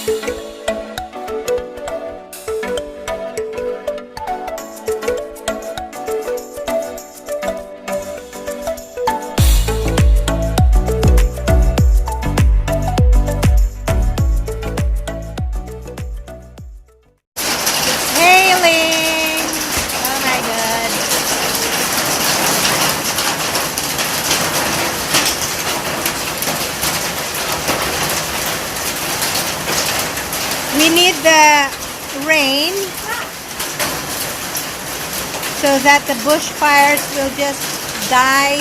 Hailing! Oh my god. We need the rain so that the bushfires will just die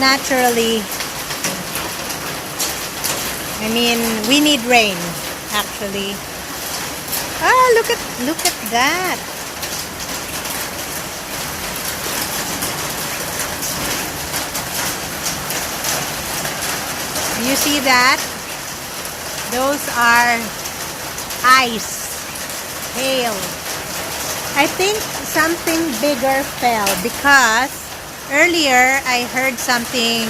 naturally. I mean, we need rain actually. Ah, look at that. You see that? Those are ice, hail. I think something bigger fell because earlier I heard something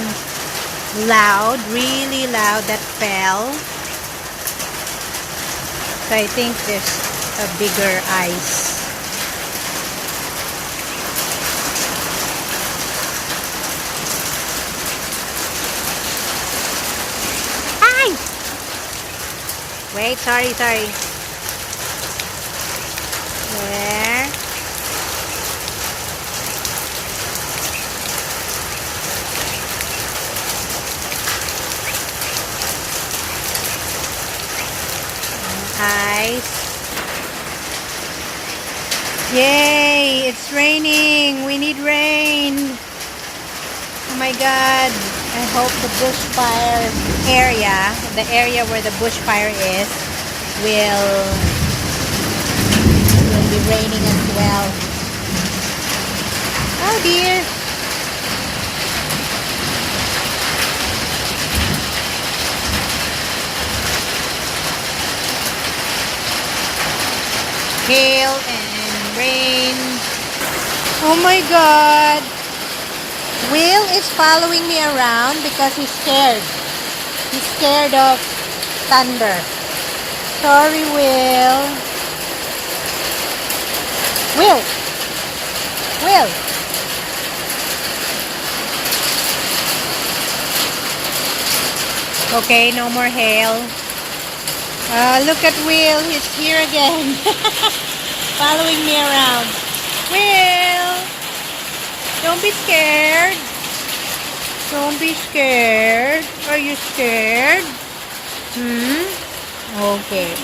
loud, really loud that fell. So I think there's a bigger ice. Hi! Wait, sorry. There. Ice. Yay! It's raining. We need rain. Oh my god. I hope the bushfire area, the area where the bushfire is, will be raining as well. Oh dear. Hail and rain. Oh my god. Will is following me around because he's scared. He's scared of thunder. Sorry, Will. Will. Okay, no more hail. Look at Will. He's here again. Following me around. Will! Don't be scared. Don't be scared. Are you scared? Okay.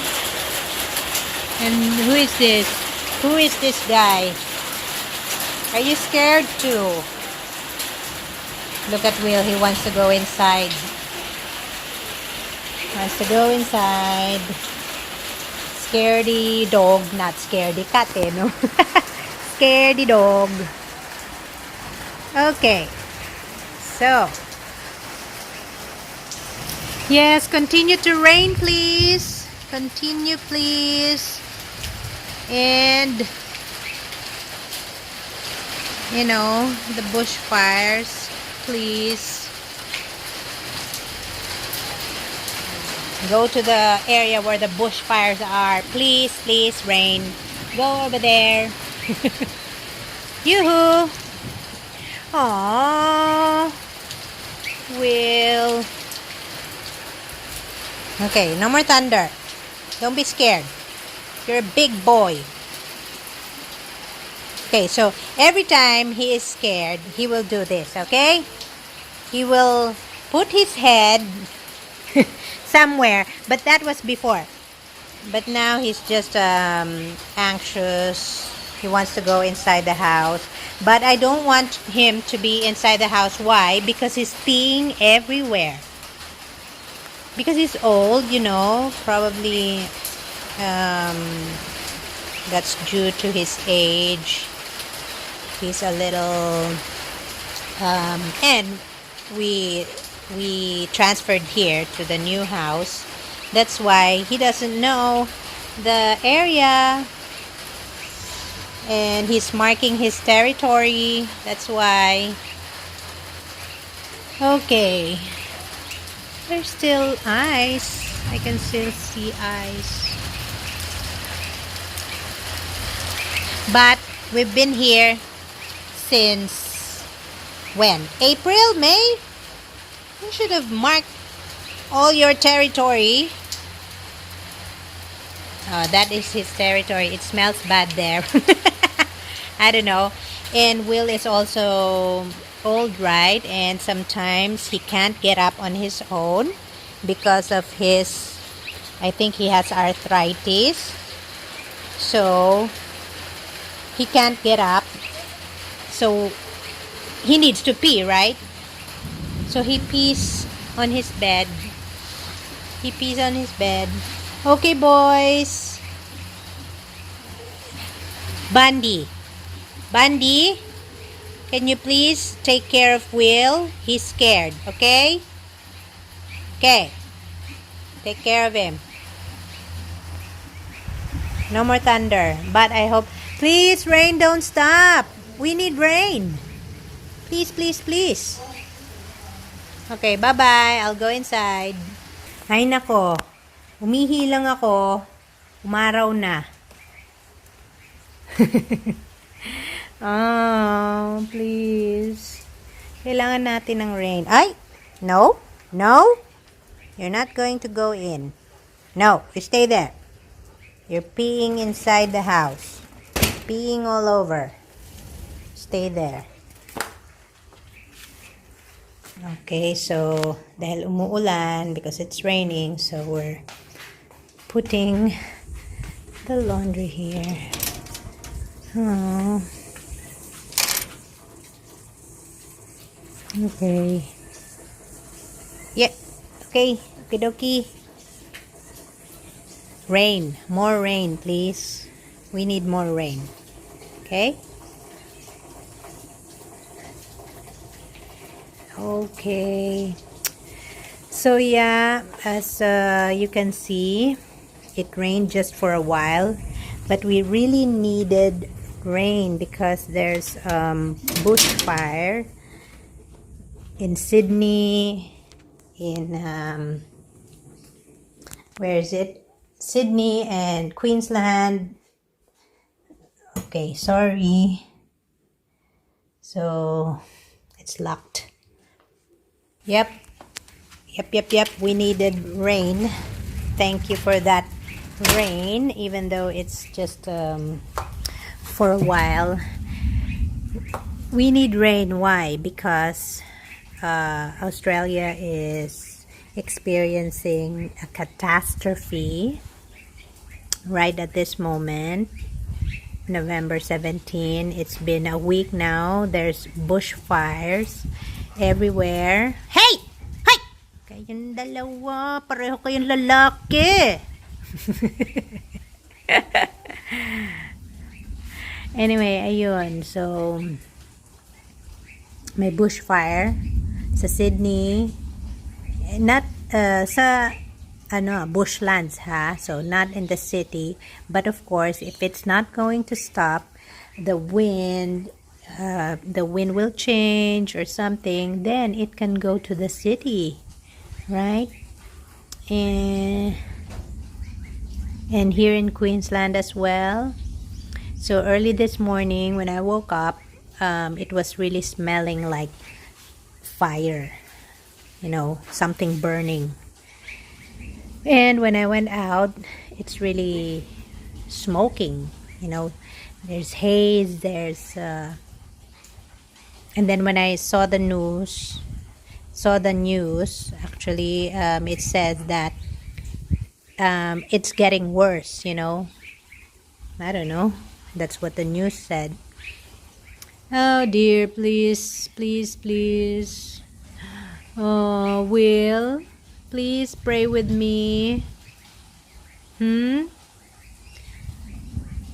And who is this? Who is this guy? Are you scared too? Look at Will. He wants to go inside. Wants to go inside. Scaredy dog. Not scaredy cat, no? Scaredy dog. Okay. So. Yes, continue to rain, please. Continue, please. And, you know, the bushfires, please. Go to the area where the bushfires are. Please, please, rain. Go over there. Yoo-hoo! Aww. Will. Okay, no more thunder. Don't be scared. You're a big boy. Okay, so every time he is scared, he will do this, okay? He will put his head somewhere, but that was before. But now he's just anxious. He wants to go inside the house. But I don't want him to be inside the house. Why? Because he's peeing everywhere. Because he's old, you know, probably that's due to his age. He's a little and we transferred here to the new house. That's why he doesn't know the area and he's marking his territory. That's why. Okay, there's still ice. I can still see ice. But we've been here since when? April? May? You should have marked all your territory. Oh, that is his territory. It smells bad there. I don't know. And Will is also old, right? And sometimes he can't get up on his own because of his, I think he has arthritis. So he can't get up. So he needs to pee, right? So he pees on his bed. He pees on his bed. Okay, boys. Bundy, can you please take care of Will? He's scared, okay? Okay. Take care of him. No more thunder. But I hope... Please, rain, don't stop. We need rain. Please, please, please. Okay, bye-bye. I'll go inside. Ay, nako. Umihi lang ako. Umaraw na. Oh, please. Kailangan natin ng rain. Ay! No. No. You're not going to go in. No, you stay there. You're peeing inside the house. Peeing all over. Stay there. Okay, so dahil umuulan because it's raining, so we're putting the laundry here. Oh. Okay. Yeah. Okay. Okie-dokie. Rain. More rain, please. We need more rain. Okay? Okay. So yeah, as you can see, it rained just for a while, but we really needed rain because there's bushfire in Sydney, in where is it? Sydney and Queensland. Okay, sorry. So it's locked. Yep. We needed rain. Thank you for that rain, even though it's just for a while. We need rain. Why? Because Australia is experiencing a catastrophe right at this moment. November 17. It's been a week now. There's bushfires everywhere. Hey! Hey! Kayong dalawa. Pareho kayong lalaki. Anyway, ayun. So, may bushfire sa Sydney. Not sa bushlands, ha? So, not in the city. But of course, if it's not going to stop, the wind will change or something, then it can go to the city, right? And here in Queensland as well. So early this morning when I woke up, it was really smelling like fire, something burning. And when I went out, it's really smoking, there's haze, there's and then when I saw the news, actually, it says that it's getting worse, I don't know. That's what the news said. Oh dear, please. Oh, Will, please pray with me.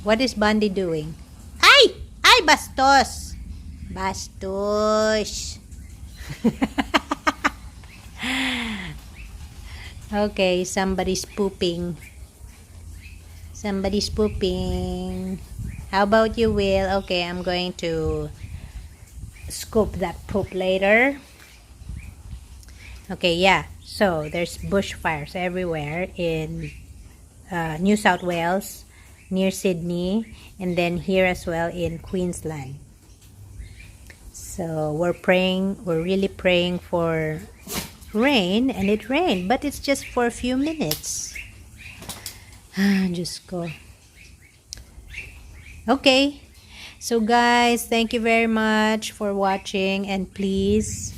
What is Bundy doing? Ay! Bastos! Okay, somebody's pooping. How about you, Will? Okay, I'm going to scoop that poop later. Okay, yeah. So there's bushfires everywhere in New South Wales, near Sydney, and then here as well in Queensland. So we're really praying for rain, and it rained, but it's just for a few minutes. Just go. Okay. So guys, thank you very much for watching, and please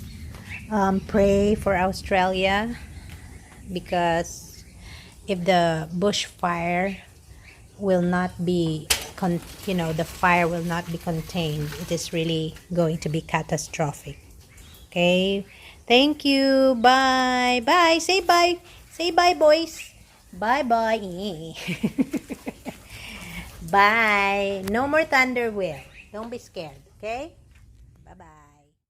pray for Australia, because if the bushfire will not be the fire will not be contained, it is really going to be catastrophic. Okay, thank you. Bye bye. Say bye. Say bye, boys. Bye bye. Bye. No more thunder, Will. Don't be scared. Okay.